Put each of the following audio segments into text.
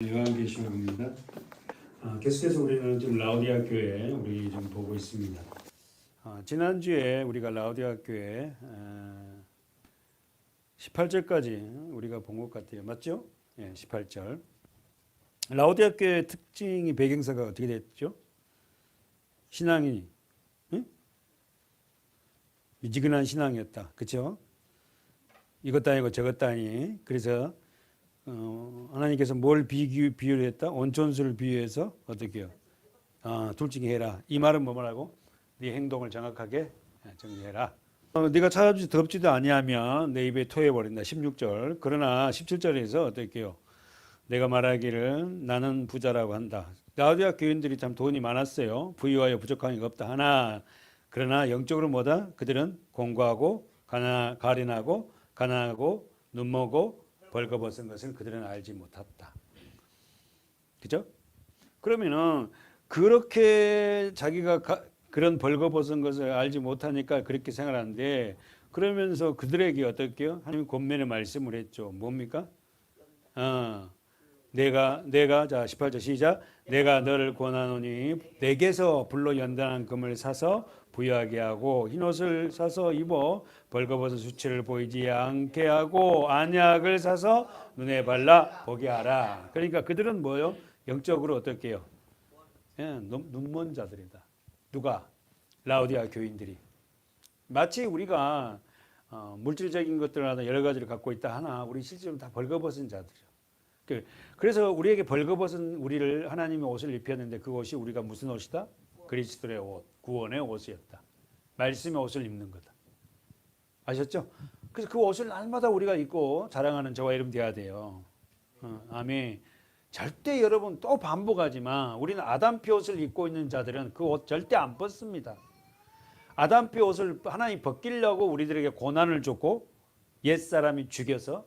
요한계시록입니다. 계속해서 우리는 지금 라오디아 교회 우리 좀 보고 있습니다. 지난주에 우리가 라오디아 교회 18절까지 우리가 본 것 같아요. 맞죠? 예, 18절. 라오디아 교회의 특징이 배경사가 어떻게 됐죠? 신앙이 미지근한 신앙이었다. 그렇죠? 이것도 아니고 저것도 아니. 그래서 하나님께서 뭘 비유를 했다? 온천수를 비유해서 어떻게 해요? 둘 중에 해라. 이 말은 뭐 말하고? 네 행동을 정확하게 정리해라. 네가 찾아주지 더럽지도 아니하면 내 입에 토해버린다. 16절. 그러나 17절에서 어떻게 해요? 내가 말하기를 나는 부자라고 한다. 라오디아 교인들이 참 돈이 많았어요. 부유하여 부족한 게 없다. 하나 그러나 영적으로 뭐다? 그들은 공고하고 가련하고 가난하고 눈머고 벌거벗은 것을 그들은 알지 못했다. 그죠? 그러면은 그렇게 자기가 그런 벌거벗은 것을 알지 못하니까 그렇게 생각하는데, 그러면서 그들에게 어떻게요? 하나님 권면의 말씀을 했죠. 뭡니까? 내가 자 18절 시작. 내가 너를 권하노니 내게서 불로 연단한 금을 사서 부유하게 하고 흰옷을 사서 입어 벌거벗은 수치를 보이지 않게 하고 안약을 사서 눈에 발라 보게 하라. 그러니까 그들은 뭐요? 영적으로 어떻게 해요? 예, 눈먼 자들이다. 누가? 라오디아 교인들이. 마치 우리가 물질적인 것들을 여러 가지를 갖고 있다 하나 우리 실제로 다 벌거벗은 자들이죠. 그래서 우리에게 벌거벗은 우리를 하나님의 옷을 입혔는데 그 옷이 우리가 무슨 옷이다? 그리스도의 옷, 구원의 옷이었다. 말씀의 옷을 입는 거다. 아셨죠? 그래서 그 옷을 날마다 우리가 입고 자랑하는 저와 여러분 돼야 돼요. 아멘. 절대 여러분 또 반복하지만 우리는 아담피 옷을 입고 있는 자들은 그 옷 절대 안 벗습니다. 아담피 옷을 하나님 벗기려고 우리들에게 고난을 줬고 옛사람이 죽여서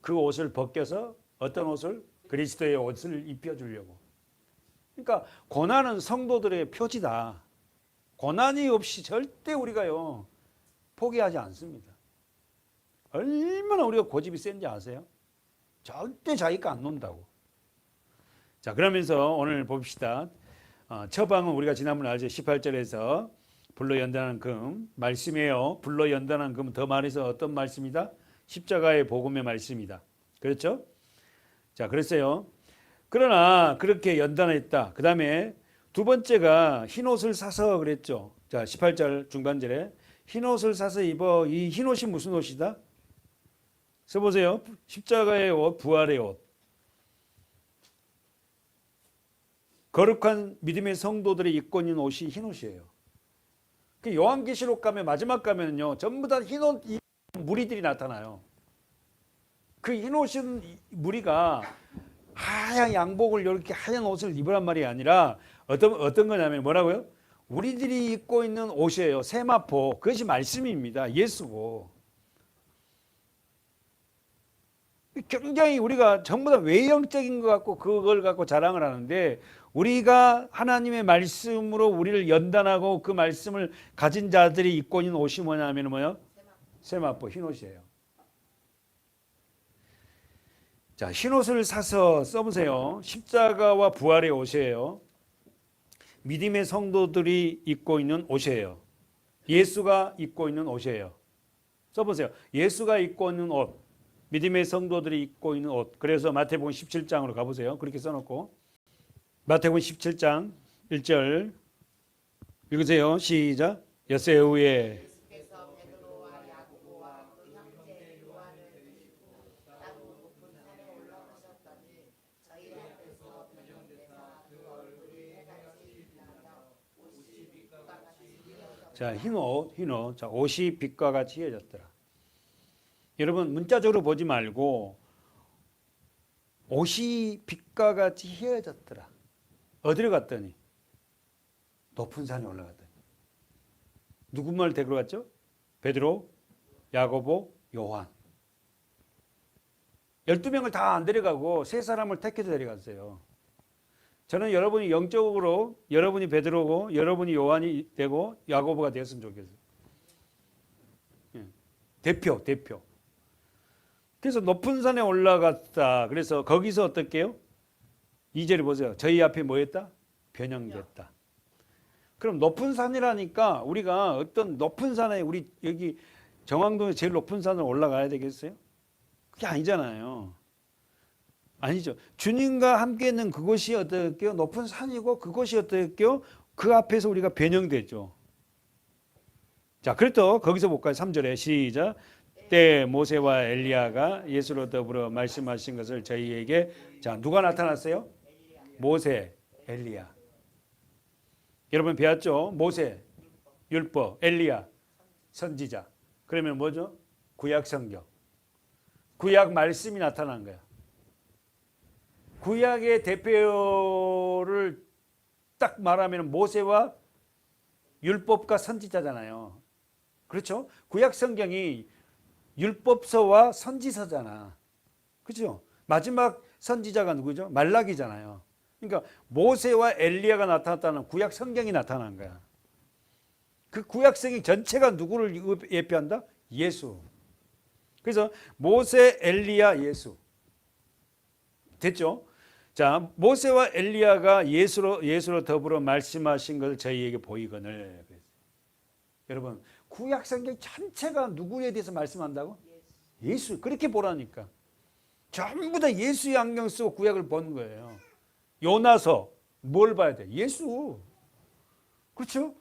그 옷을 벗겨서 어떤 옷을? 그리스도의 옷을 입혀주려고. 그러니까 고난은 성도들의 표지다. 고난이 없이 절대 우리가요 포기하지 않습니다. 얼마나 우리가 고집이 센지 아세요? 절대 자기 거 안 논다고. 자, 그러면서 오늘 봅시다. 처방은 우리가 지난번에 알죠? 18절에서 불로 연단한 금 말씀이에요. 불로 연단한 금은 더 말해서 어떤 말씀이다? 십자가의 복음의 말씀이다. 그렇죠? 자, 그랬어요. 그러나 그렇게 연단했다. 그 다음에 두 번째가 흰옷을 사서 그랬죠. 자, 18절 중반절에 흰옷을 사서 입어. 이 흰옷이 무슨 옷이다? 써보세요. 십자가의 옷, 부활의 옷. 거룩한 믿음의 성도들이 입고 있는 옷이 흰옷이에요. 그 요한계시록 가면 마지막 가면요 전부 다 흰옷 무리들이 나타나요. 그 흰옷은 무리가 하얀 양복을 이렇게 하얀 옷을 입으란 말이 아니라 어떤 거냐면 뭐라고요? 우리들이 입고 있는 옷이에요. 세마포. 그것이 말씀입니다. 예수고. 굉장히 우리가 전부 다 외형적인 것 같고 그걸 갖고 자랑을 하는데, 우리가 하나님의 말씀으로 우리를 연단하고 그 말씀을 가진 자들이 입고 있는 옷이 뭐냐면 뭐요? 세마포, 흰옷이에요. 자, 흰옷을 사서 써보세요. 십자가와 부활의 옷이에요. 믿음의 성도들이 입고 있는 옷이에요. 예수가 입고 있는 옷이에요. 써보세요. 예수가 입고 있는 옷, 믿음의 성도들이 입고 있는 옷. 그래서 마태복음 17장으로 가보세요. 그렇게 써놓고 마태복음 17장 1절 읽으세요. 시작. 엿새 후에 자, 흰옷. 자, 옷이 빛과 같이 휘어졌더라. 여러분 문자적으로 보지 말고 옷이 빛과 같이 휘어졌더라. 어디로 갔더니? 높은 산에 올라갔더니. 누구 말을 데리러 갔죠? 베드로, 야고보, 요한. 12명을 다 안 데려가고 세 사람을 택해서 데려갔어요. 저는 여러분이 영적으로 여러분이 베드로고 여러분이 요한이 되고 야고보가 되었으면 좋겠어요. 대표. 그래서 높은 산에 올라갔다. 그래서 거기서 어떻게 해요? 2절에 보세요. 저희 앞에 뭐 했다? 변형됐다. 그럼 높은 산이라니까 우리가 어떤 높은 산에 우리 여기 정왕동에 제일 높은 산을 올라가야 되겠어요? 그게 아니잖아요. 아니죠. 주님과 함께 있는 그곳이 어떻게요? 높은 산이고 그곳이 어떻게요? 그 앞에서 우리가 변형되죠. 자, 그래도 거기서 볼까요? 3절에 시작. 때 모세와 엘리야가 예수로 더불어 말씀하신 것을 저희에게 자, 누가 나타났어요? 모세, 엘리야. 여러분 배웠죠? 모세, 율법, 엘리야, 선지자. 그러면 뭐죠? 구약 성경. 구약 말씀이 나타난 거야. 구약의 대표를 딱 말하면 모세와 율법과 선지자잖아요. 그렇죠? 구약 성경이 율법서와 선지서잖아. 그렇죠? 마지막 선지자가 누구죠? 말라기잖아요. 그러니까 모세와 엘리야가 나타났다는 구약 성경이 나타난 거야. 그 구약 성경 전체가 누구를 예표한다? 예수. 그래서 모세, 엘리야, 예수. 됐죠? 자, 모세와 엘리야가 예수로 더불어 말씀하신 것을 저희에게 보이거늘. 여러분, 구약 성경 전체가 누구에 대해서 말씀한다고? 예수. 그렇게 보라니까. 전부 다 예수의 안경 쓰고 구약을 본 거예요. 요나서 뭘 봐야 돼? 예수. 그렇죠?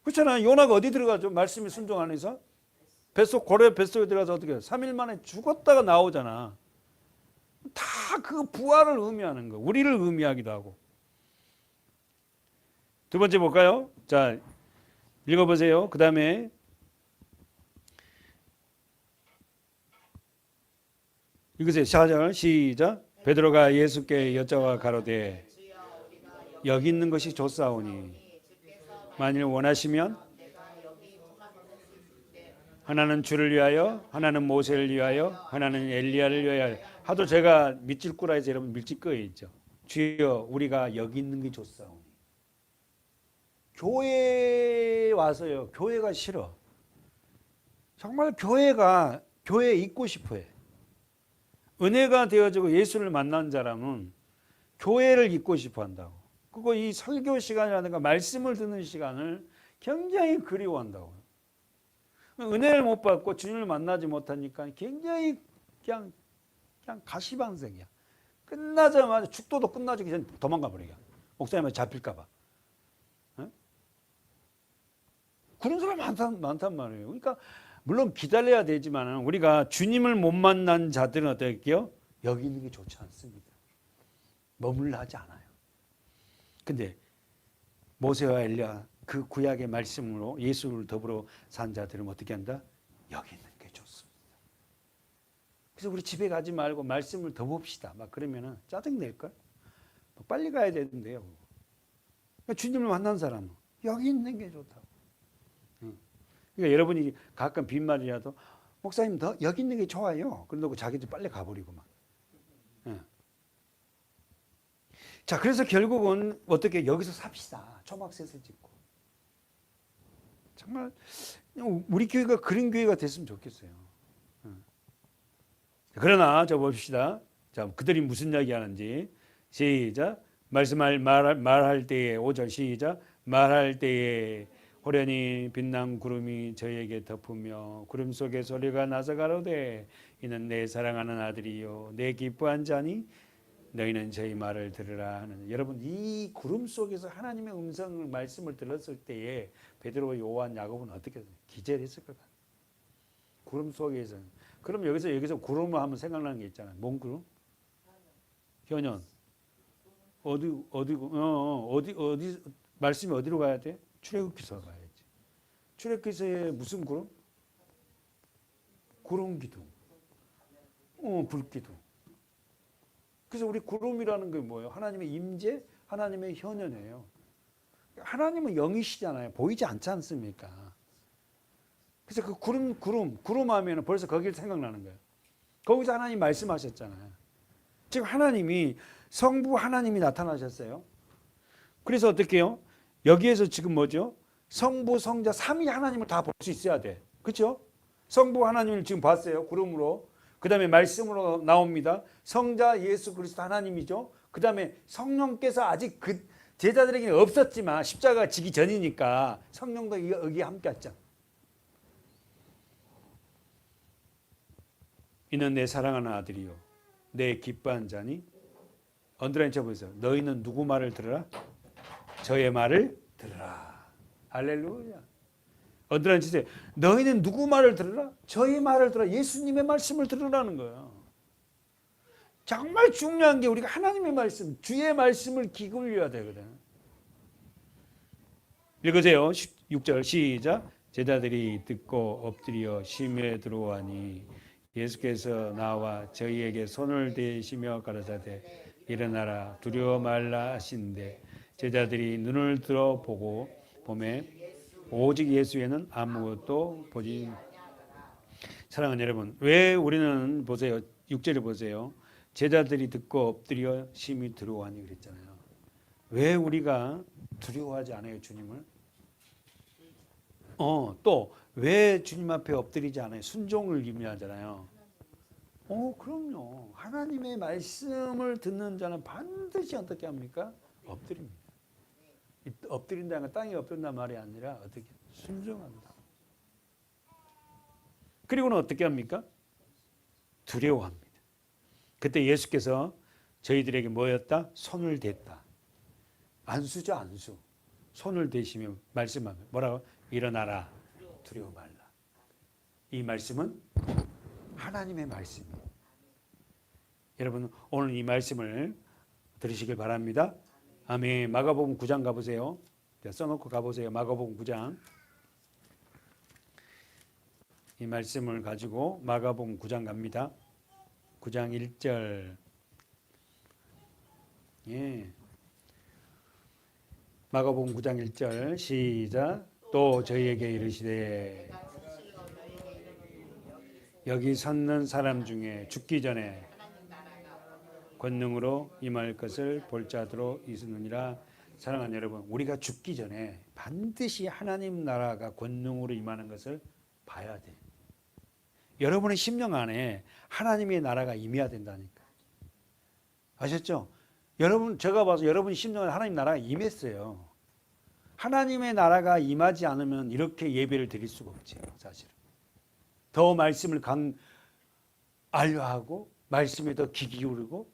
그렇잖아요. 요나가 어디 들어가죠? 말씀에 순종 안 해서? 고래 뱃속에 들어가서 어떻게 해요? 3일 만에 죽었다가 나오잖아. 다 그 부활을 의미하는 거. 우리를 의미하기도 하고. 두 번째 볼까요? 자, 읽어보세요. 그 다음에 읽으세요. 시작. 베드로가 예수께 여자와 가로되 여기 있는 것이 좋사오니 만일 원하시면 하나는 주를 위하여 하나는 모세를 위하여 하나는 엘리야를 위하여 하도 제가 밑줄 꾸라 해서 여러분 밀집 끄여 있죠. 주여 우리가 여기 있는 게 좋사오니. 교회에 와서요. 교회가 싫어. 정말 교회에 있고 싶어해. 은혜가 되어지고 예수를 만난 사람은 교회를 있고 싶어 한다고. 그리고 이 설교 시간이라든가 말씀을 듣는 시간을 굉장히 그리워한다고. 은혜를 못 받고 주님을 만나지 못하니까 굉장히 그냥 가시방석이야. 끝나자마자 축도도 끝나기 전에 도망가 버리게. 목사님한테 잡힐까 봐. 그런 사람 많단 말이에요. 그러니까 물론 기다려야 되지만 우리가 주님을 못 만난 자들은 어떨게요? 여기 있는 게 좋지 않습니다. 머물러 하지 않아요. 근데 모세와 엘리야 그 구약의 말씀으로 예수를 더불어 산 자들은 어떻게 한다? 여기 있는 게 좋습니다. 그래서 우리 집에 가지 말고 말씀을 더 봅시다. 막 그러면은 짜증 낼걸? 빨리 가야 되는데요. 그러니까 주님을 만난 사람은 여기 있는 게 좋다고. 그러니까 여러분이 가끔 빈말이라도 목사님 더 여기 있는 게 좋아요. 그러고 자기도 빨리 가버리고 막. 자, 그래서 결국은 어떻게 여기서 삽시다. 초막셋을 짓고. 정말 우리 교회가 그런 교회가 됐으면 좋겠어요. 그러나 저 봅시다. 자, 그들이 무슨 이야기 하는지 시작. 말할 때에 5절 시작. 말할 때에 호련히 빛난 구름이 저에게 덮으며 구름 속에 소리가 나서 가로되 이는 내 사랑하는 아들이요 내 기뻐한 자니 너희는 저희 말을 들으라 하는. 여러분 이 구름 속에서 하나님의 음성을 말씀을 들었을 때에 베드로, 요한, 야고보는 어떻게 기절했을 것 같아요. 구름 속에서. 그럼 여기서 구름을 하면 생각나는 게 있잖아요. 뭔 구름? 현현. 어디 말씀이 어디로 가야 돼? 출애굽기서 가야지. 출애굽기서에 무슨 구름? 구름 기둥. 불기둥. 그래서 우리 구름이라는 게 뭐예요? 하나님의 임재, 하나님의 현현이에요. 하나님은 영이시잖아요. 보이지 않지 않습니까? 그래서 그 구름 하면 벌써 거기를 생각나는 거예요. 거기서 하나님 말씀하셨잖아요. 지금 하나님이 성부 하나님이 나타나셨어요. 그래서 어떻게 해요? 여기에서 지금 뭐죠? 성부, 성자, 삼위 하나님을 다 볼 수 있어야 돼. 그렇죠? 성부 하나님을 지금 봤어요. 구름으로. 그 다음에 말씀으로 나옵니다. 성자 예수 그리스도 하나님이죠. 그 다음에 성령께서 아직 그 제자들에게는 없었지만 십자가 지기 전이니까 성령도 여기 함께 왔잖아. 이는 내 사랑하는 아들이요 내 기뻐한 자니. 언더라인 쳐보세요. 너희는 누구 말을 들으라? 저의 말을 들으라. 할렐루야. 언더라인 치세요. 너희는 누구 말을 들으라? 저의 말을 들으라. 예수님의 말씀을 들으라는 거예요. 정말 중요한 게 우리가 하나님의 말씀, 주의 말씀을 귀 기울여야 되거든. 읽으세요. 6절 시작. 제자들이 듣고 엎드려 심에 들어오니 예수께서 나와 저희에게 손을 대시며 가라사대 일어나라 두려워 말라 하시는데 제자들이 눈을 들어 보고 보매 오직 예수에는 아무것도 보지. 사랑하는 여러분, 왜 우리는 보세요. 6절을 보세요. 제자들이 듣고 엎드려 심히 들어오니 그랬잖아요. 왜 우리가 두려워하지 않아요, 주님을? 또 왜 주님 앞에 엎드리지 않아요? 순종을 의미하잖아요. 그럼요. 하나님의 말씀을 듣는 자는 반드시 어떻게 합니까? 엎드립니다. 엎드린다는 건 땅에 엎드린다는 말이 아니라 어떻게 순종합니다. 그리고는 어떻게 합니까? 두려워합니다. 그때 예수께서 저희들에게 뭐였다? 손을 댔다. 안수죠, 안수. 손을 대시며 말씀하면 뭐라고? 일어나라. 두려워 말라. 이 말씀은 하나님의 말씀이에요. 여러분 오늘 이 말씀을 들으시길 바랍니다. 아멘. 마가복음 9장 가보세요. 써놓고 가보세요. 마가복음 9장. 이 말씀을 가지고 마가복음 9장 갑니다. 9장 1절. 예. 마가복음 9장 1절 시작. 또 저희에게 이르시되 여기 섰는 사람 중에 죽기 전에 권능으로 임할 것을 볼 자들로 있으느니라. 사랑하는 여러분, 우리가 죽기 전에 반드시 하나님 나라가 권능으로 임하는 것을 봐야 돼. 여러분의 심령 안에 하나님의 나라가 임해야 된다니까. 아셨죠? 여러분, 제가 봐서 여러분 심령 안에 하나님 나라가 임했어요. 하나님의 나라가 임하지 않으면 이렇게 예배를 드릴 수가 없죠, 사실은. 더 말씀을 알려하고 말씀에 더 귀 기울이고.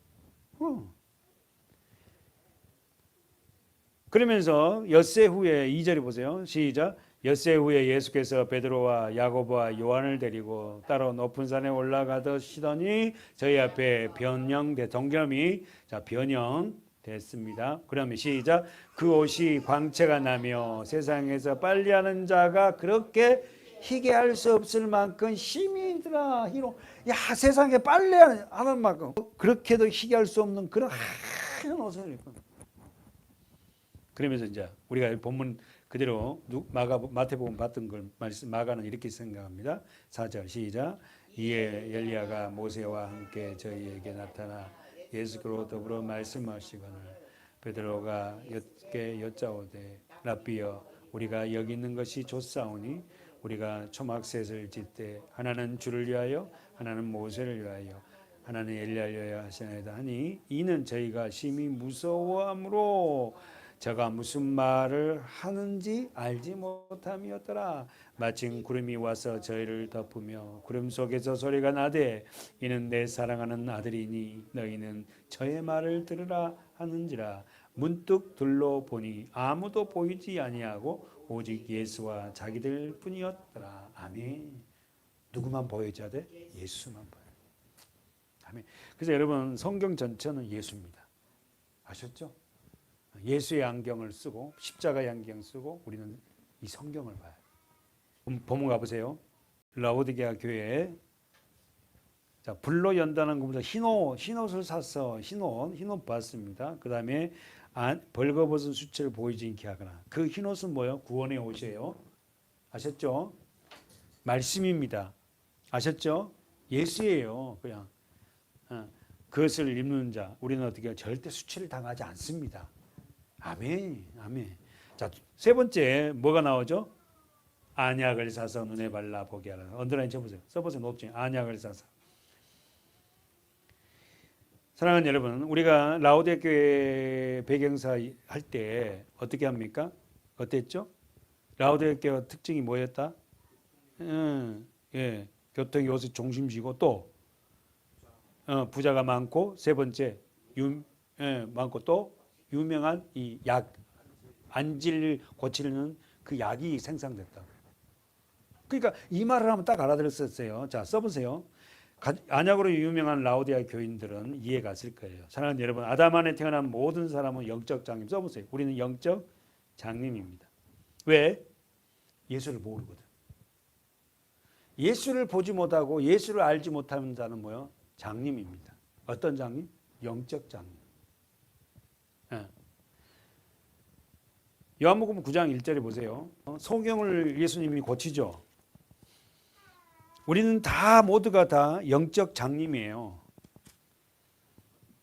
그러면서 엿새 후에 2절에 보세요. 시작. 엿새 후에 예수께서 베드로와 야고보와 요한을 데리고 따로 높은 산에 올라가시더니 저희 앞에 동겸이 변형됐습니다. 그러면 시작. 그 옷이 광채가 나며 세상에서 빨래하는 자가 그렇게 희게 할 수 없을 만큼 힘이 있더라. 야, 세상에 빨래하는 만큼 그렇게도 희게 할 수 없는 그런 하얀 옷을 입고. 그러면서 이제 우리가 본문 그대로 마태복음 봤던 걸 말씀 마가는 이렇게 생각합니다. 4절 시작. 이에 엘리야가 모세와 함께 저희에게 나타나 예수께로 더불어 말씀하시거늘 베드로가 여짜오되 라비여 우리가 여기 있는 것이 좋사오니 우리가 초막셋을 짓되 하나는 주를 위하여 하나는 모세를 위하여 하나는 엘리야를 위하여 하시나이다 하니 이는 저희가 심히 무서워함으로 저가 무슨 말을 하는지 알지 못함이었더라. 마침 구름이 와서 저희를 덮으며 구름 속에서 소리가 나되 이는 내 사랑하는 아들이니 너희는 저의 말을 들으라 하는지라. 문득 둘러보니 아무도 보이지 아니하고 오직 예수와 자기들 뿐이었더라. 아멘. 누구만 보여줘야 돼? 예수만 보여. 아멘. 그래서 여러분 성경 전체는 예수입니다. 아셨죠? 예수의 안경을 쓰고 십자가의 안경 쓰고 우리는 이 성경을 봐요. 본문 가보세요. 라오디게아 교회에 불로 연단한 것보다 흰옷을 사서 흰옷 봤습니다. 그 다음에 벌거벗은 수치를 보이지 않게 하거나. 그 흰옷은 뭐예요? 구원의 옷이에요. 아셨죠? 말씀입니다. 아셨죠? 예수예요. 그냥 그것을 입는 자 우리는 어떻게 절대 수치를 당하지 않습니다. 아멘, 아멘. 자, 세 번째 뭐가 나오죠? 안약을 사서 눈에 발라 보게 하라. 언더라인 쳐보세요. 써보세요. 높지. 안약을 사서. 사랑하는 여러분, 우리가 라오디게 교회 배경사 할 때 어떻게 합니까? 어땠죠? 라오디게 교회 특징이 뭐였다? 예, 교통이 요새 중심지고 또 부자가 많고 세 번째 많고 또 유명한 이 약 안질 고치는 그 약이 생산됐다. 그러니까 이 말을 하면 딱 알아들었었어요. 자, 써보세요. 안약으로 유명한 라오디아 교인들은 이해 갔을 거예요. 사랑하는 여러분, 아담 안에 태어난 모든 사람은 영적 장님. 써보세요. 우리는 영적 장님입니다. 왜? 예수를 모르거든. 예수를 보지 못하고 예수를 알지 못하는 자는 뭐요? 장님입니다. 어떤 장님? 영적 장님. 예. 요한복음 9장 1절에 보세요. 소경을 예수님이 고치죠. 우리는 다 모두가 다 영적 장님이에요.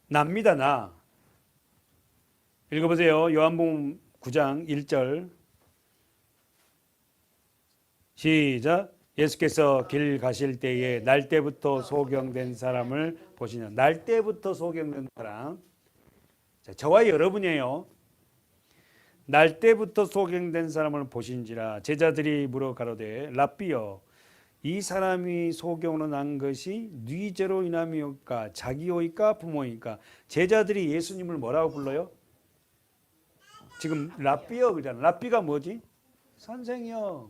납니다, 나. 읽어보세요. 요한복음 9장 1절. 시작. 예수께서 길 가실 때에 날 때부터 소경된 사람을 보시냐. 날 때부터 소경된 사람. 자, 저와 여러분이에요. 날 때부터 소경된 사람을 보신지라. 제자들이 물어 가로되 랍비여 이 사람이 소경으로 난 것이 네 죄로 인함이옵까 자기오이까 부모이까. 제자들이 예수님을 뭐라고 불러요? 지금 랍비여 그러잖아. 랍비가 뭐지? 선생이요.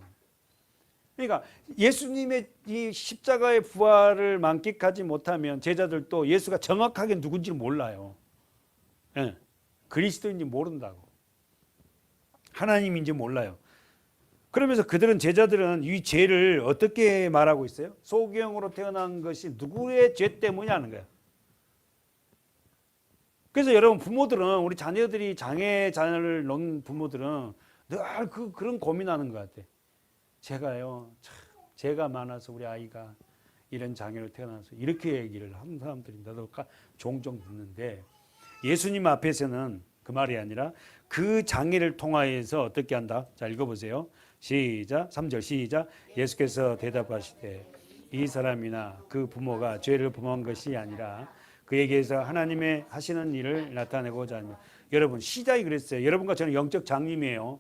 그러니까 예수님의 이 십자가의 부활을 만끽하지 못하면 제자들도 예수가 정확하게 누군지 몰라요. 예. 그리스도인지 모른다고. 하나님인지 몰라요. 그러면서 그들은 제자들은 이 죄를 어떻게 말하고 있어요? 소경으로 태어난 것이 누구의 죄 때문이냐는 거야. 그래서 여러분 부모들은 우리 자녀들이 장애 자녀를 놓은 부모들은 늘 그런 고민하는 것 같아. 제가요, 참 죄가 많아서 우리 아이가 이런 장애로 태어나서 이렇게 얘기를 하는 사람들이 나도 종종 듣는데 예수님 앞에서는 그 말이 아니라 그 장애를 통하여서 어떻게 한다? 자, 읽어보세요. 시작. 3절 시작. 예수께서 대답하시되 이 사람이나 그 부모가 죄를 범한 것이 아니라 그에게서 하나님의 하시는 일을 나타내고자 하며. 여러분 시작이 그랬어요. 여러분과 저는 영적 장님이에요.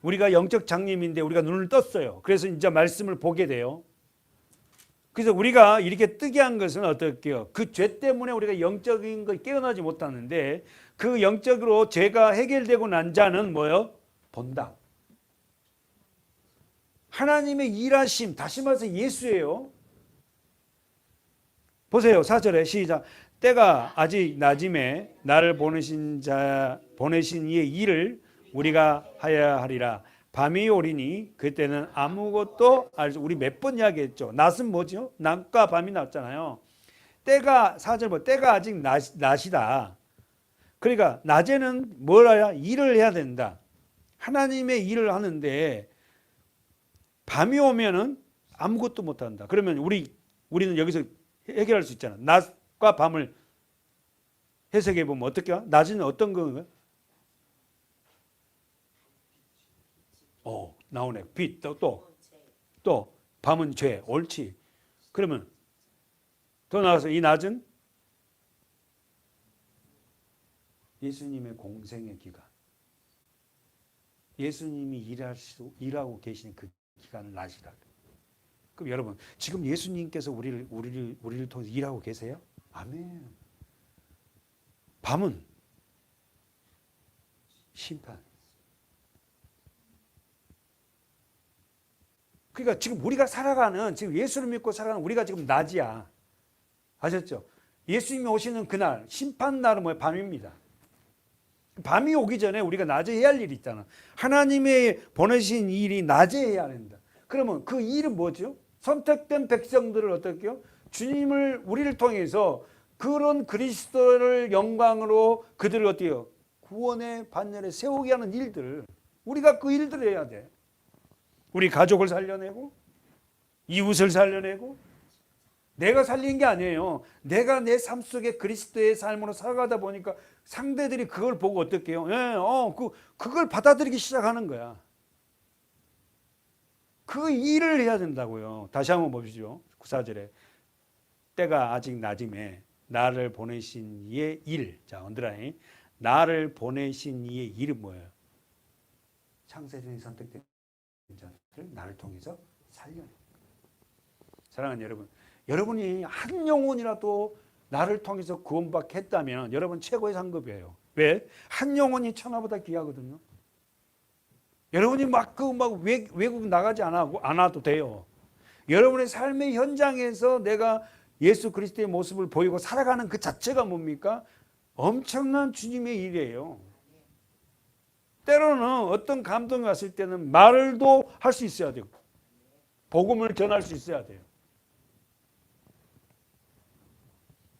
우리가 영적 장님인데 우리가 눈을 떴어요. 그래서 이제 말씀을 보게 돼요. 그래서 우리가 이렇게 뜨게 한 것은 어떻게요? 그 죄 때문에 우리가 영적인 걸 깨어나지 못하는데 그 영적으로 죄가 해결되고 난 자는 뭐요? 본다. 하나님의 일하심, 다시 말해서 예수예요. 보세요. 4절에 시작. 때가 아직 낮임에 나를 보내신 이의 일을 우리가 하여야 하리라. 밤이 오리니 그때는 아무것도 알수. 우리 몇 번 이야기했죠. 낮은 뭐죠? 낮과 밤이 나왔잖아요. 때가 4절 뭐 때가 아직 낮이다. 그러니까 낮에는 뭘 해야? 일을 해야 된다. 하나님의 일을 하는데 밤이 오면은 아무것도 못 한다. 그러면 우리는 여기서 해결할 수 있잖아. 낮과 밤을 해석해 보면 어떻게? 낮은 어떤 건가요? 나오네. 빛, 또 밤은 죄, 옳지. 그러면 더 나아가서 이 낮은 예수님의 공생의 기간. 예수님이 일하고 계시는 그 기간을 낮이라. 그럼 여러분, 지금 예수님께서 우리를 통해서 일하고 계세요? 아멘. 밤은 심판. 그러니까 지금 우리가 살아가는, 지금 예수를 믿고 살아가는 우리가 지금 낮이야. 아셨죠? 예수님이 오시는 그날, 심판날은 뭐예요? 밤입니다. 밤이 오기 전에 우리가 낮에 해야 할 일이 있잖아. 하나님의 보내신 일이 낮에 해야 된다. 그러면 그 일은 뭐죠? 선택된 백성들을 어떻게 해요? 주님을, 우리를 통해서 그런 그리스도를 영광으로 그들을 어떻게 해요? 구원의 반열에 세우게 하는 일들. 우리가 그 일들을 해야 돼. 우리 가족을 살려내고 이웃을 살려내고 내가 살린 게 아니에요. 내가 내 삶 속에 그리스도의 삶으로 살아가다 보니까 상대들이 그걸 보고 어떻게 해요? 그걸 받아들이기 시작하는 거야. 그 일을 해야 된다고요. 다시 한번 보시죠. 9사절에 때가 아직 낮임에 나를 보내신 이의 일. 자, 언더라인. 나를 보내신 이의 일은 뭐예요? 창세전에 선택된 자들을 나를 통해서 살려내. 사랑하는 여러분, 여러분이 한 영혼이라도 나를 통해서 구원받게 했다면 여러분 최고의 상급이에요. 왜? 한 영혼이 천하보다 귀하거든요. 여러분이 외국 나가지 않아도 돼요. 여러분의 삶의 현장에서 내가 예수 그리스도의 모습을 보이고 살아가는 그 자체가 뭡니까? 엄청난 주님의 일이에요. 때로는 어떤 감동이 왔을 때는 말도 할 수 있어야 되고 복음을 전할 수 있어야 돼요.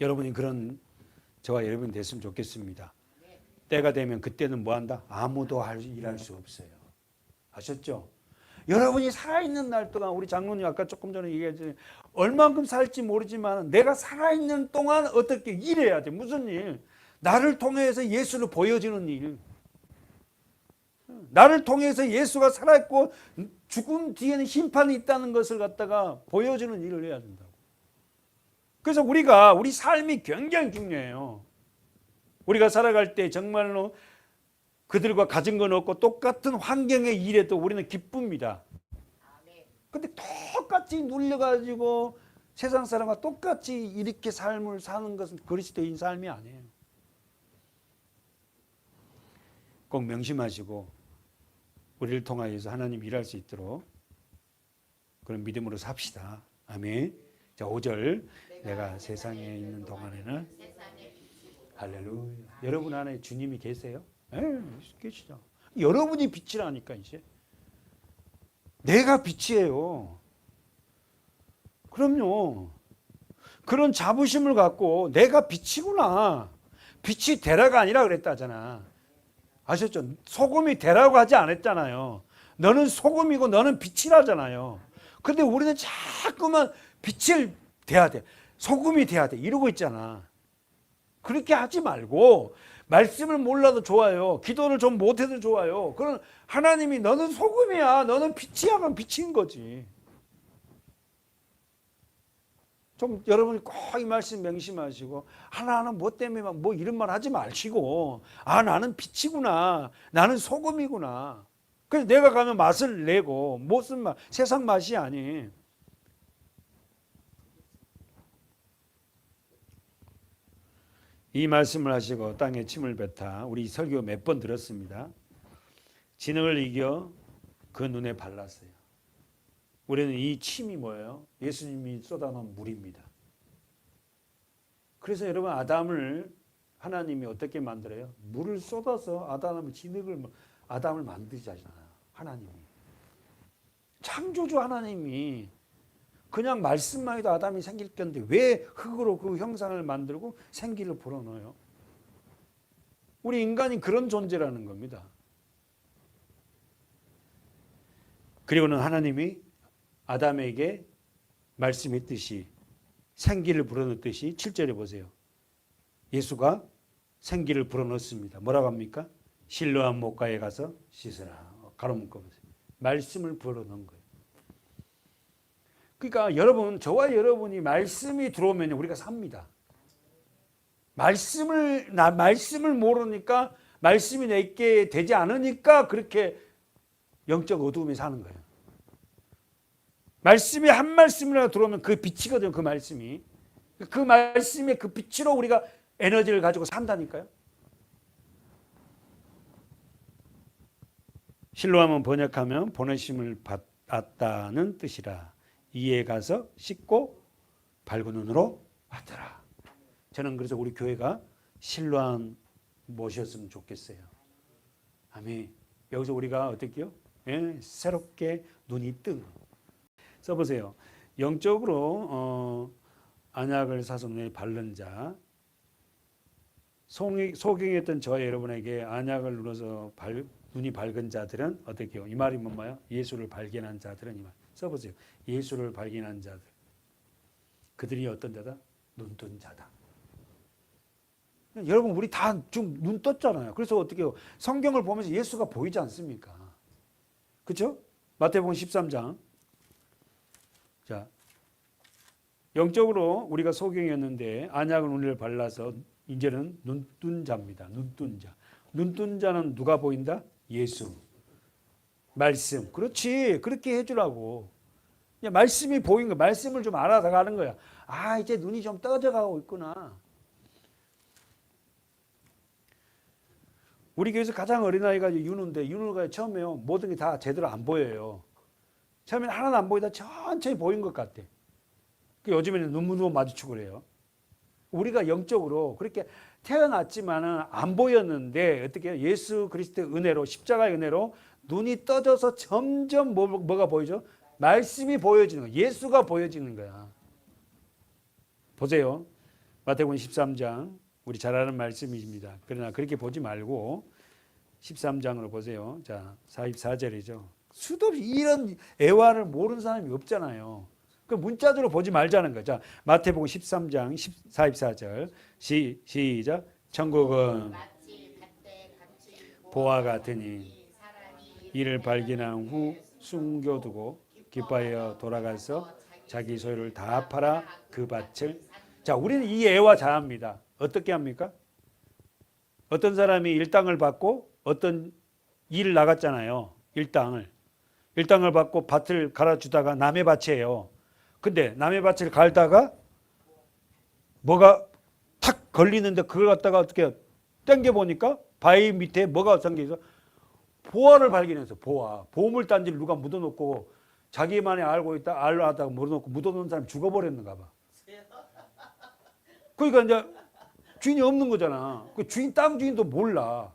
여러분이 그런 저와 여러분이 됐으면 좋겠습니다. 때가 되면 그때는 뭐한다? 아무도 일할 수 없어요. 아셨죠? 여러분이 살아있는 날 동안 우리 장로님 아까 조금 전에 얘기했지 얼만큼 살지 모르지만 내가 살아있는 동안 어떻게 일해야 돼. 무슨 일? 나를 통해서 예수를 보여주는 일. 나를 통해서 예수가 살아있고 죽음 뒤에는 심판이 있다는 것을 갖다가 보여주는 일을 해야 된다고. 그래서 우리 삶이 굉장히 중요해요. 우리가 살아갈 때 정말로 그들과 가진 건 없고 똑같은 환경의 일에도 우리는 기쁩니다. 근데 똑같이 눌려가지고 세상 사람과 똑같이 이렇게 삶을 사는 것은 그리스도인 삶이 아니에요. 꼭 명심하시고 우리를 통하여서 하나님 일할 수 있도록 그런 믿음으로 삽시다. 아멘. 자, 5절. 내가 세상에 있는 동안에는 할렐루야. 여러분 안에 주님이 계세요? 네, 계시죠. 여러분이 빛이라니까 이제. 내가 빛이에요. 그럼요. 그런 자부심을 갖고 내가 빛이구나. 빛이 되라가 아니라 그랬다잖아. 아셨죠? 소금이 되라고 하지 않았잖아요. 너는 소금이고 너는 빛이라잖아요. 근데 우리는 자꾸만 빛을 돼야 돼. 소금이 돼야 돼. 이러고 있잖아. 그렇게 하지 말고 말씀을 몰라도 좋아요. 기도를 좀 못해도 좋아요. 그럼 하나님이 너는 소금이야. 너는 빛이야. 그럼 빛인 거지. 좀 여러분이 꼭 이 말씀 명심하시고 나는 뭐 때문에 뭐 이런 말 하지 마시고 나는 빛이구나. 나는 소금이구나. 그래서 내가 가면 맛을 내고 무슨 맛? 세상 맛이 아니. 이 말씀을 하시고 땅에 침을 뱉아 우리 설교 몇 번 들었습니다. 진흙을 이겨 그 눈에 발랐어요. 우리는 이 침이 뭐예요? 예수님이 쏟아놓은 물입니다. 그래서 여러분 아담을 하나님이 어떻게 만들어요? 물을 쏟아서 아담을 만드잖아요. 하나님이. 창조주 하나님이 그냥 말씀만 해도 아담이 생길 건데 왜 흙으로 그 형상을 만들고 생기를 불어넣어요? 우리 인간이 그런 존재라는 겁니다. 그리고는 하나님이 아담에게 말씀했듯이 생기를 불어넣듯이 7절에 보세요. 예수가 생기를 불어넣습니다. 뭐라고 합니까? 실로암 목가에 가서 씻으라. 가로묶어 보세요. 말씀을 불어넣은 거예요. 그러니까 여러분, 저와 여러분이 말씀이 들어오면 우리가 삽니다. 말씀을 모르니까 말씀이 내게 되지 않으니까 그렇게 영적 어두움에 사는 거예요. 말씀이 한 말씀이라도 들어오면 그 빛이거든요. 그 말씀이. 그 말씀의 그 빛으로 우리가 에너지를 가지고 산다니까요. 실로암은 번역하면 보내심을 받았다는 뜻이라. 이에 가서 씻고 밝은 눈으로 왔더라. 저는 그래서 우리 교회가 실로암 모셨으면 좋겠어요. 아멘. 여기서 우리가 어떻게요? 새롭게 눈이 뜬. 써보세요. 영적으로 안약을 사서 눈에 바른 자. 소경했던 저와 여러분에게 안약을 눌러서 눈이 밝은 자들은 어떻게 해요? 이 말이 뭐예요? 예수를 발견한 자들은 이 말. 써보세요. 예수를 발견한 자들. 그들이 어떤 자다? 눈뜬 자다. 여러분 우리 다 좀 눈 떴잖아요. 그래서 어떻게 해요? 성경을 보면서 예수가 보이지 않습니까? 그렇죠? 마태복음 13장. 자, 영적으로 우리가 소경이었는데 안약은 우리를 발라서 이제는 눈뜬 자입니다. 눈뜬 자. 눈뜬 자는 누가 보인다? 예수. 말씀. 그렇지. 그렇게 해주라고. 그냥 말씀이 보인 거, 말씀을 좀 알아가는 거야. 아, 이제 눈이 좀 떠져가고 있구나. 우리 교회에서 가장 어린아이가 윤우인데, 윤우가 처음에요, 모든 게 다 제대로 안 보여요. 처음에는 하나도 안 보이다 천천히 보인 것 같아. 요즘에는 눈 마주치고 그래요. 우리가 영적으로 그렇게 태어났지만은 안 보였는데, 어떻게 해요? 예수 그리스도의 은혜로, 십자가의 은혜로 눈이 떠져서 점점 뭐가 보이죠? 말씀이 보여지는 거야. 예수가 보여지는 거야. 보세요. 마태복음 13장. 우리 잘 아는 말씀입니다. 그러나 그렇게 보지 말고 13장으로 보세요. 자, 44절이죠. 수도 없이 이런 애화를 모르는 사람이 없잖아요. 그 문자대로 보지 말자는 거죠. 마태복음 13장 44절 시작. 천국은 보화 같으니 이를 발견한 후 숨겨두고 기뻐하여 돌아가서 자기 소유를 다 팔아 그 밭을. 자, 우리는 이 애화 잘합니다. 어떻게 합니까? 어떤 사람이 일당을 받고 어떤 일을 나갔잖아요. 일당을 받고 밭을 갈아주다가 남의 밭이에요. 근데 남의 밭을 갈다가 뭐가 탁 걸리는데 그걸 갖다가 어떻게 당겨보니까 바위 밑에 뭐가 생겨서 보화를 발견해서 보물단지를 누가 묻어놓고 자기만이 알고 있다 알다가 묻어놓은 사람이 죽어버렸는가 봐. 그러니까 이제 주인이 없는 거잖아. 그 주인, 땅 주인도 몰라.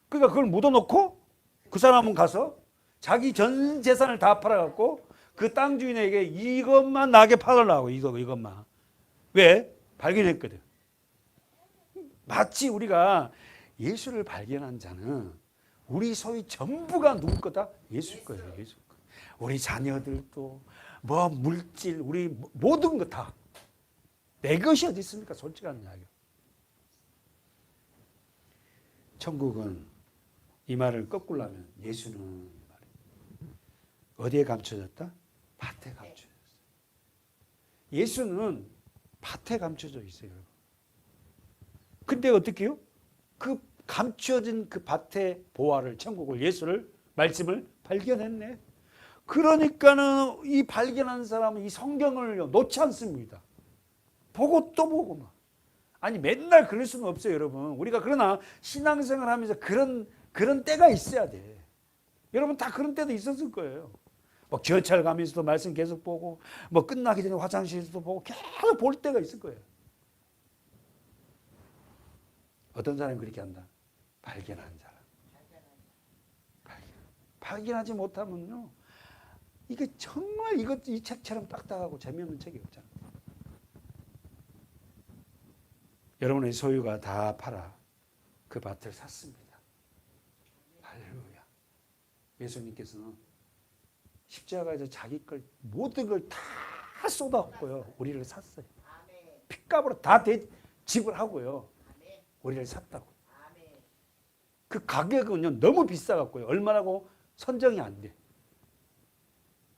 그러니까 그걸 묻어놓고 그 사람은 가서 자기 전 재산을 다 팔아갖고 그 땅 주인에게 이것만 나게 팔으려고. 이것만. 왜? 발견했거든. 마치 우리가 예수를 발견한 자는 우리 소유 전부가 누구 거다? 예수 거예요. 예수 거. 우리 자녀들도 뭐 물질, 우리 모든 거 다. 내 것이 어디 있습니까? 솔직한 이야기. 천국은 이 말을 거꾸로 하면 예수는 어디에 감춰졌다? 밭에 감춰졌어요. 예수는 밭에 감춰져 있어요. 근데 어떻게 해요? 그 감춰진 그 밭의 보화를, 천국을, 예수를, 말씀을 발견했네. 그러니까는 이 발견한 사람은 이 성경을 놓지 않습니다. 보고 또 보고 막. 아니 맨날 그럴 수는 없어요, 여러분. 우리가 그러나 신앙생활 하면서 그런 때가 있어야 돼. 여러분 다 그런 때도 있었을 거예요. 뭐 지하철 가면서도 말씀 계속 보고, 뭐 끝나기 전에 화장실에서도 보고 계속 볼 때가 있을 거예요. 어떤 사람이 그렇게 한다? 발견한 사람. 발견하지 못하면요, 이게 정말 이 책처럼 딱딱하고 재미없는 책이 없잖아. 여러분의 소유가 다 팔아 그 밭을 샀습니다. 할렐루야. 예수님께서는 십자가에서 자기 걸 모든 걸 다 쏟아붓고요, 우리를 샀어요. 핏값으로 다 지불하고요, 우리를 샀다고. 그 가격은요 너무 비싸갖고요, 얼마라고 선정이 안 돼.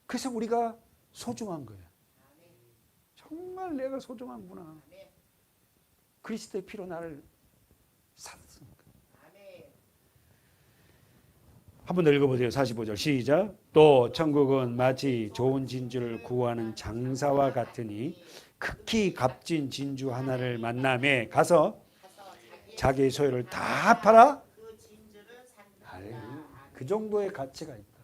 그래서 우리가 소중한 거예요. 정말 내가 소중한구나. 그리스도의 피로 나를 샀습니다. 한 번 더 읽어보세요. 45절 시작. 또 천국은 마치 좋은 진주를 구하는 장사와 같으니 극히 값진 진주 하나를 만남에 가서 자기의 소유를 다 팔아 그 정도의 가치가 있다.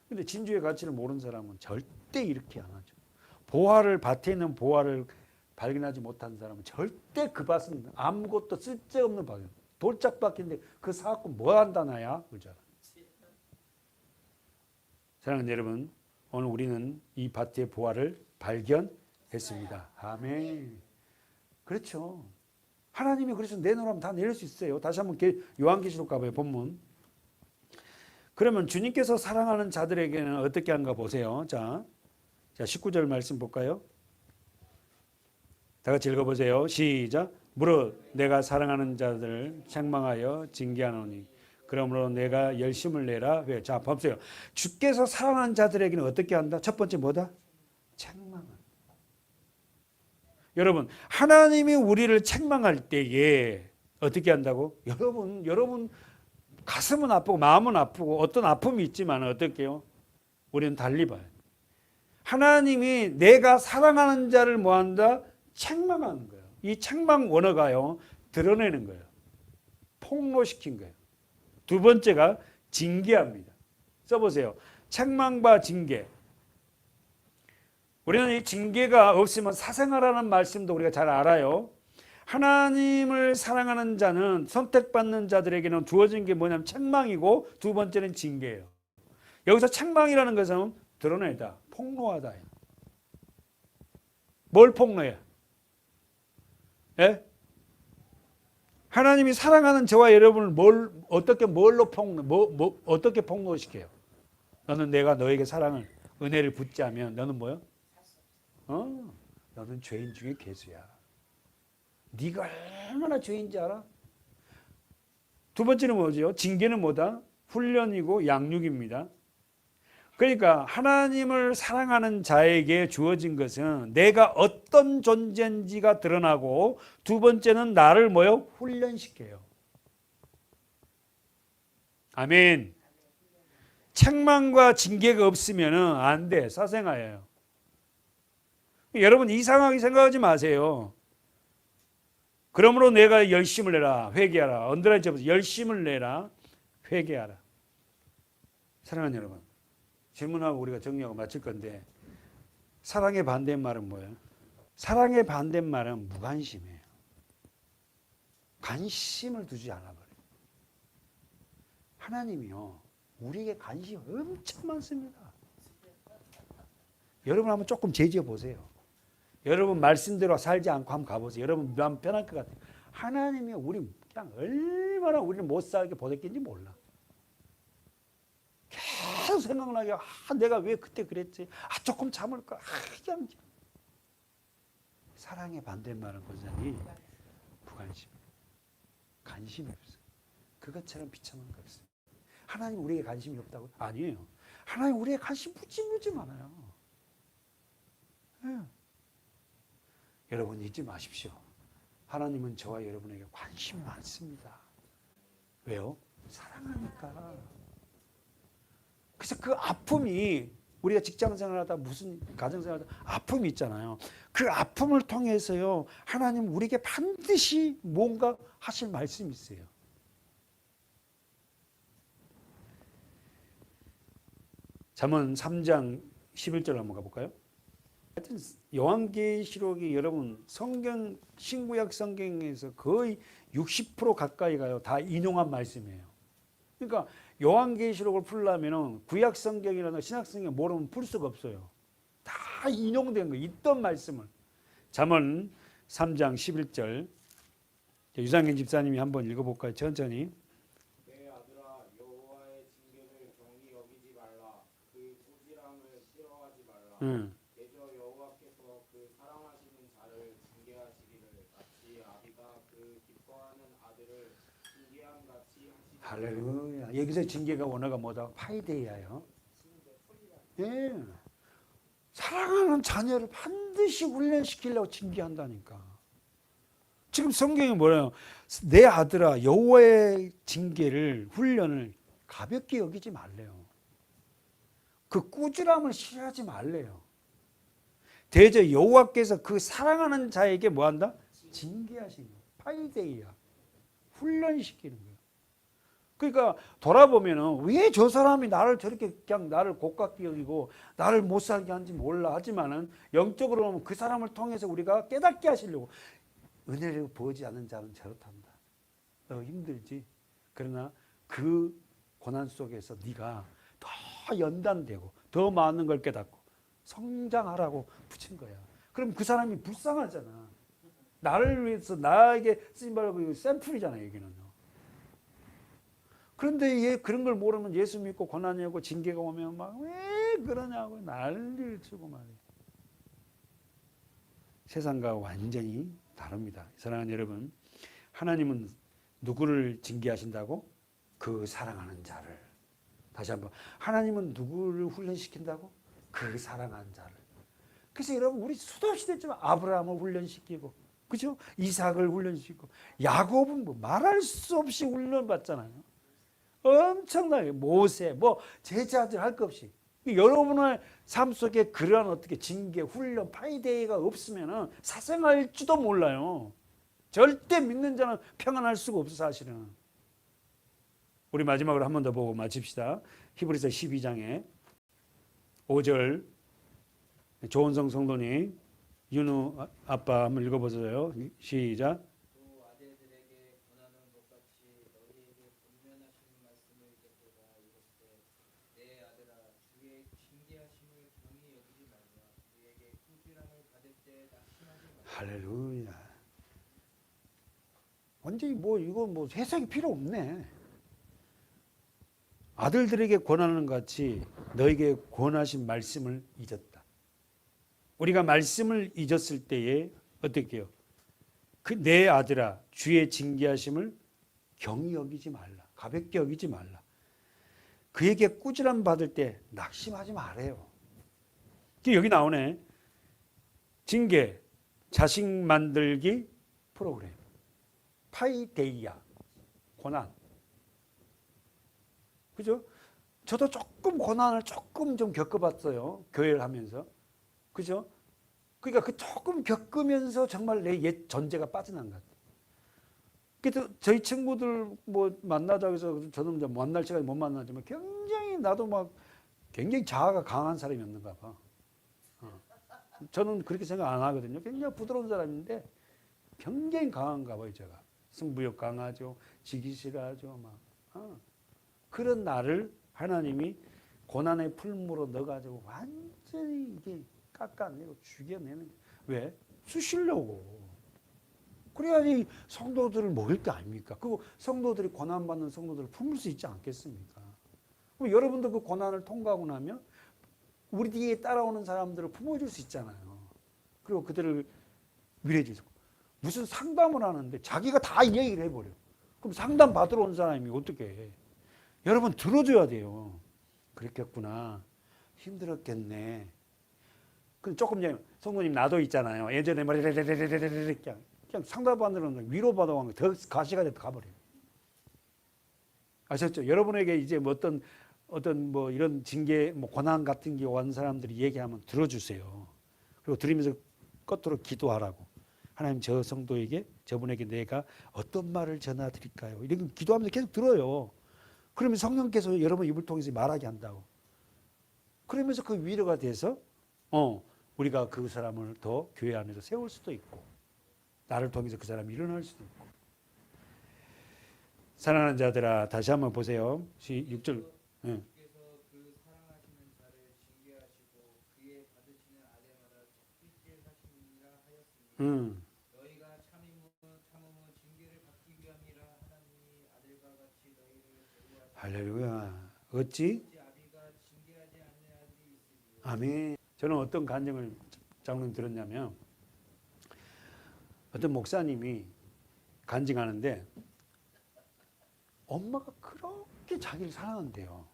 근데 진주의 가치를 모르는 사람은 절대 이렇게 안 하죠. 밭에 있는 보화를 발견하지 못한 사람은 절대 그 밭은 아무것도 쓸데없는 밭이에요. 돌짝밭인데 그 사갖고 뭐 한다나야? 그죠? 사랑하는 여러분, 오늘 우리는 이 밭의 보화를 발견했습니다. 아멘. 그렇죠. 하나님이 그래서 내놓으라면 다 내릴 수 있어요. 다시 한번 요한계시록 가봐요. 본문. 그러면 주님께서 사랑하는 자들에게는 어떻게 한가 보세요. 자 19절 말씀 볼까요? 다 같이 읽어보세요. 시작. 무릇 내가 사랑하는 자들을 책망하여 징계하노니 그러므로 내가 열심을 내라. 왜? 자, 보세요. 주께서 사랑하는 자들에게는 어떻게 한다? 첫 번째 뭐다? 책망은. 여러분, 하나님이 우리를 책망할 때에 어떻게 한다고? 여러분 가슴은 아프고 마음은 아프고 어떤 아픔이 있지만 어떻게 해요? 우리는 달리 봐요. 하나님이 내가 사랑하는 자를 뭐한다? 책망하는 거예요. 이 책망 원어가요, 드러내는 거예요. 폭로시킨 거예요. 두 번째가 징계합니다. 써보세요. 책망과 징계. 우리는 이 징계가 없으면 사생활하는 말씀도 우리가 잘 알아요. 하나님을 사랑하는 자는, 선택받는 자들에게는 주어진 게 뭐냐면 책망이고, 두 번째는 징계예요. 여기서 책망이라는 것은 드러내다, 폭로하다. 뭘 폭로해? 예? 하나님이 사랑하는 저와 여러분을 어떻게 폭로시켜요? 너는 내가 너에게 은혜를 붙지 않으면 너는 뭐야? 너는 죄인 중에 괴수야. 네가 얼마나 죄인지 알아? 두 번째는 뭐죠? 징계는 뭐다? 훈련이고 양육입니다. 그러니까 하나님을 사랑하는 자에게 주어진 것은 내가 어떤 존재인지가 드러나고, 두 번째는 나를 뭐요? 훈련시켜요. 아멘. 책망과 징계가 없으면 안 돼. 사생아예요. 여러분 이상하게 생각하지 마세요. 그러므로 내가 열심을 내라, 회개하라. 언더라인 접어서 열심을 내라, 회개하라. 사랑하는 여러분, 질문하고 우리가 정리하고 마칠 건데, 사랑의 반대말은 뭐예요? 사랑의 반대말은 무관심이에요. 관심을 두지 않아 버려요. 하나님이요, 우리에게 관심이 엄청 많습니다. 여러분 한번 조금 재지어 보세요. 여러분 말씀대로 살지 않고 한번 가보세요. 여러분 마음 편할 것 같아요. 하나님이 우리 그냥 얼마나 우리를 못 살게 보냈겠는지 몰라. 계속 생각나게, 내가 왜 그때 그랬지? 조금 참을까? 그냥. 사랑의 반대말은 고자니 무관심. 관심이 없어요. 그것처럼 비참한 거 없어요. 하나님 우리에게 관심이 없다고? 아니에요. 하나님 우리에게 관심 무지 많아요. 네. 여러분 잊지 마십시오. 하나님은 저와 여러분에게 관심이 많습니다. 왜요? 사랑하니까. 그래서 그 아픔이, 우리가 직장생활하다 무슨 가정생활하다 아픔이 있잖아요. 그 아픔을 통해서요, 하나님 우리에게 반드시 뭔가 하실 말씀이 있어요. 잠언 3장 11절 한번 가볼까요? 하여튼 요한계시록이 여러분 신구약 성경에서 거의 60% 가까이 가요. 다 인용한 말씀이에요. 그러니까 요한계시록을 풀려면 구약 성경이나 신약 성경 모르면 풀 수가 없어요. 다 인용된 거, 있던 말씀을. 잠언 3장 11절 유상현 집사님이 한번 읽어볼까요? 천천히. 내 아들아, 여호와의 징계를 경히 여기지 말라. 그 꾸지람을 싫어하지 말라. 대저 여호와께서 그 사랑하시는 자를 징계하시기를 마치 아비가 그 기뻐하는 아들을 징계함 같이 하시리라. 할렐루야. 여기서 징계가 원어가 뭐다? 파이데이아요. 예. 사랑하는 자녀를 반드시 훈련시키려고 징계한다니까. 지금 성경이 뭐래요? 내 아들아, 여호와의 징계를, 훈련을 가볍게 여기지 말래요. 그 꾸지람을 싫어하지 말래요. 대저 여호와께서 그 사랑하는 자에게 뭐한다? 징계하시는 거예요. 파이데이아. 훈련시키는 거예요. 그러니까 돌아보면은 왜 저 사람이 나를 저렇게 그냥 나를 곱깝게 여기고 나를 못 살게 하는지 몰라. 하지만은 영적으로 보면 그 사람을 통해서 우리가 깨닫게 하시려고, 은혜를 보지 않는 자는 저렇단다. 너 힘들지? 그러나 그 고난 속에서 네가 더 연단되고 더 많은 걸 깨닫고 성장하라고 붙인 거야. 그럼 그 사람이 불쌍하잖아. 나를 위해서 나에게 쓰지 말고, 샘플이잖아 여기는. 그런데 얘 그런 걸 모르면 예수 믿고 고난이 오고 징계가 오면 막 왜 그러냐고 난리를 치고 말이에요. 세상과 완전히 다릅니다. 사랑하는 여러분, 하나님은 누구를 징계하신다고? 그 사랑하는 자를. 다시 한번, 하나님은 누구를 훈련시킨다고? 그 사랑하는 자를. 그래서 여러분 우리 수도 없이 됐지만 아브라함을 훈련시키고 그죠? 이삭을 훈련시키고 야곱은 뭐 말할 수 없이 훈련받잖아요. 엄청나게 모세 뭐 제자들 할 것 없이 여러분의 삶 속에 그러한 어떻게 징계 훈련 파이데이가 없으면은 사생할지도 몰라요. 절대 믿는 자는 평안할 수가 없어 사실은. 우리 마지막으로 한 번 더 보고 마칩시다. 히브리서 12장에 5절 조은성 성도님 윤우 아빠 한번 읽어보세요. 시작. 또 아들들에게 권하는 것 같이 너희에게 권면하시는 말씀을 듣고가 이르시되 내 아들아 주의 징계하심을 경히 여기지 말라 그에게 꾸지람을 받을 때 낙심하지 말라. 할렐루야. 완전히 뭐 이거 뭐 해석이 필요 없네. 아들들에게 권하는 것 같이 너에게 권하신 말씀을 잊었다. 우리가 말씀을 잊었을 때에 어떻게 해요? 그 내 아들아 주의 징계하심을 경히 여기지 말라. 가볍게 여기지 말라. 그에게 꾸지람 받을 때 낙심하지 말아요. 여기 나오네. 징계, 자식 만들기 프로그램. 파이데이아, 고난. 그죠? 저도 조금 고난을 조금 좀 겪어봤어요. 교회를 하면서. 그죠? 그러니까 그 조금 겪으면서 정말 내 옛 전제가 빠져난 것 같아요. 그래서 저희 친구들 뭐 만나자고 해서 저는 이제 만날 시간에 못 만나지만 굉장히 나도 막 굉장히 자아가 강한 사람이었는가 봐. 저는 그렇게 생각 안 하거든요. 굉장히 부드러운 사람인데 굉장히 강한가 봐요, 제가. 승부욕 강하죠. 지기 싫어하죠. 막. 그런 나를 하나님이 고난의 풀무로 넣어가지고 완전히 이게 깎아내고 죽여내는 거예요. 왜? 쓰시려고. 그래야지 성도들을 먹일 게 아닙니까? 그 성도들이 고난받는 성도들을 품을 수 있지 않겠습니까? 그럼 여러분도 그 고난을 통과하고 나면 우리 뒤에 따라오는 사람들을 품어줄 수 있잖아요. 그리고 그들을 위로해 주 무슨 상담을 하는데 자기가 다 얘기를 해버려. 그럼 상담 받으러 온 사람이 어떻게 해? 여러분 들어줘야 돼요. 그랬겠구나. 힘들었겠네. 그 조금 전에 성도님 나도 있잖아요. 예전에 막 그냥 상담받으러 위로받아온 더 가시가 돼서 가버려요. 아셨죠? 여러분에게 이제 뭐 어떤 뭐 이런 징계, 뭐 고난 같은 게 온 사람들이 얘기하면 들어주세요. 그리고 들으면서 끝으로 기도하라고. 하나님 저 성도에게 저분에게 내가 어떤 말을 전해드릴까요? 이런 기도하면서 계속 들어요. 그러면 성령께서 여러분 입을 통해서 말하게 한다고. 그러면서 그 위로가 돼서 우리가 그 사람을 더 교회 안에서 세울 수도 있고 나를 통해서 그 사람이 일어날 수도 있고. 사랑하는 자들아 다시 한번 보세요. 6절. 주께서 그 사랑하시는 자를 징계하시고 그의 받으시는 아들마다 적빛질 하시느니라 하였으니 너희가 참음은 징계를 받기 위함이라 하나님이 아들과 같이 너희를 대우하시고 할렐루야. 어찌? 아비가 징계하지 않는 아들이 있으리요. 아멘. 저는 어떤 간증을 장로님 들었냐면 어떤 목사님이 간증하는데 엄마가 그렇게 자기를 사랑한대요.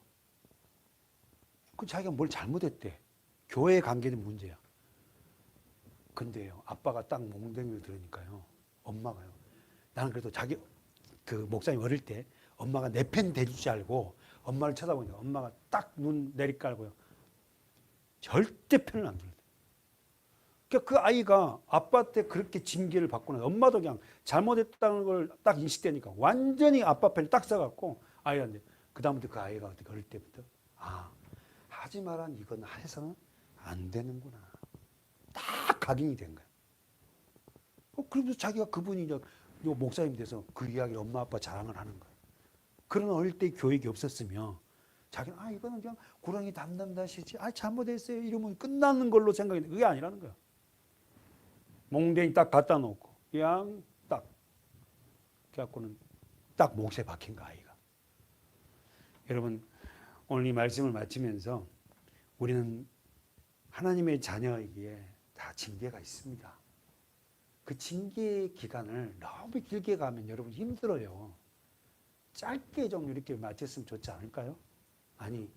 그 자기가 뭘 잘못했대. 교회에 관계된 문제야. 근데요, 아빠가 딱 몽둥이를 들으니까요, 엄마가요. 나는 그래도 그 목사님 어릴 때 엄마가 내 편 대줄 줄 알고 엄마를 쳐다보니까 엄마가 딱 눈 내리깔고요. 절대 편을 안 들어요. 그러니까 그 아이가 아빠한테 그렇게 징계를 받고 나서 엄마도 그냥 잘못했다는 걸 딱 인식되니까 완전히 아빠 편을 딱 써갖고 아이한테 그다음부터 그 아이가 어떻게 어릴 때부터 하지 마란 이건 해서는 안 되는구나. 딱 각인이 된 거야. 그러면서 자기가 그분이 이제 목사님 돼서 그 이야기를 엄마 아빠 자랑을 하는 거야. 그런 어릴 때 교육이 없었으면 자기는 이거는 그냥 구렁이 담담다시지 잘못했어요 이러면 끝나는 걸로 생각했는데 그게 아니라는 거야. 몽댕이 딱 갖다 놓고 그냥 딱 그래갖고는 딱 몫에 박힌 거 아이가. 여러분 오늘 이 말씀을 마치면서 우리는 하나님의 자녀이기에 다 징계가 있습니다. 그 징계 기간을 너무 길게 가면 여러분 힘들어요. 짧게 좀 이렇게 마쳤으면 좋지 않을까요? 아니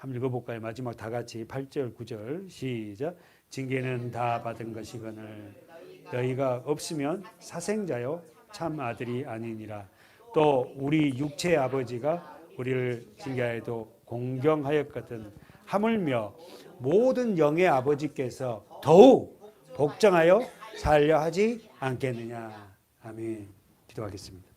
한번 읽어볼까요? 마지막 다 같이 8절 9절 시작. 징계는 다 받은 것이거늘 너희가 없으면 사생자요 참 아들이 아니니라. 또 우리 육체의 아버지가 우리를 징계하여도 공경하였거든 하물며 모든 영의 아버지께서 더욱 복종하여 살려 하지 않겠느냐. 아멘. 기도하겠습니다.